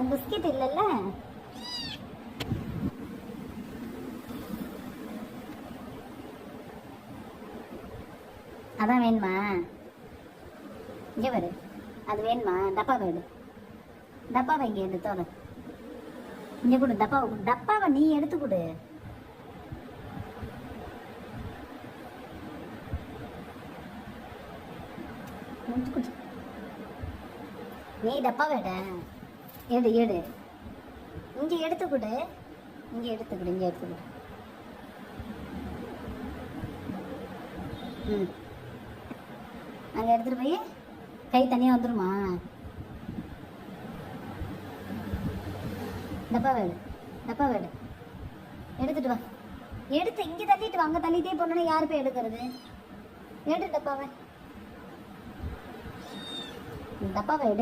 Biscuit இல்லைல்ல? அதான் வேணுமா? இங்கே வரு. அது வேணுமா? டப்பா வேடு. டப்பாவை இங்கே எடுத்தோட இங்கே கொடு. டப்பாவை கொடு. டப்பாவை நீ எடுத்து கொடு. நீ டப்பா வேட எடு எடு. இங்கே எடுத்து கொடு. இங்கே எடுத்து கொடு. இங்கே எடுத்து கொடு. ம், அங்கே எடுத்துகிட்டு போய் கை தனியாக வந்துடுமா? டப்பா வேடு. டப்பா வேடு எடுத்துட்டு வா. எடுத்து இங்கே தள்ளிட்டு வா. அங்கே தள்ளிட்டே போனோன்னா யார் போய் எடுக்கிறது? எடு டப்பாவை. டப்பாவை எடு.